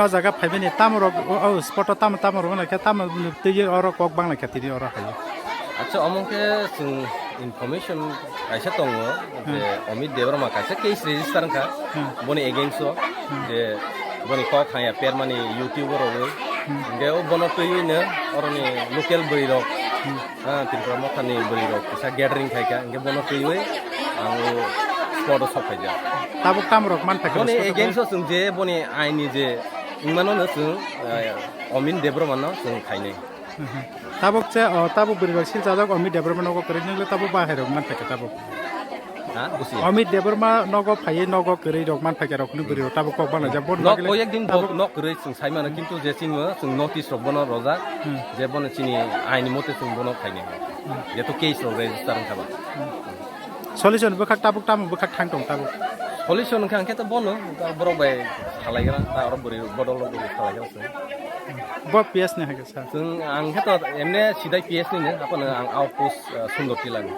o jaga phaibeni tamorok o spot tamorok na khe tam tei oro kok bangla khe tini oro hayo আচ্ছা অমকে जों information কাইসা দङ যে Amit Debbarma কাইসা case register খা বনি against যে বনি cock হায়া পেরমানি ইউটিউবার ওই গে ও বন তৈইনো অরনি লোকাল বৈরক ত্রিপুরা মথানি বৈরক কিসা গ্যাদারিং খাইকা গে বন তৈই আং স্পট সফাইजा tabuk tamorok man thake বনি এগেইনস্ট जों যে বনি আইনি যে ইমাননো जों অমিত দেবরমানো जों খাইনে tabuk che tabuk beri sil jajak omit debrma nogo kore ningle tabuk baherok man thake tabuk বুঝি omit debrma nogo phai nogo kore rok man thake rok ni beri tabuk kok bangla ja bon knock ওই একদিন knock করে जों সাইমানো কিন্তু যে চিংও जों notice রব বন রজা যে বন চিনি আইনি মতে जों বন খাইনে যেহেতু কেস রেজিস্টার খাবা solution bokak tabuk tam bokak thang tong tabuk solution খান খেতে বনো বড় বাই খালাইগরা আর বড় বড় বড় খালাইগরা bo ps ne hage sa जों आं खेत एमने सिदाय पिएस नि ने आपन आं आउटपोस्ट सुंदरती लानि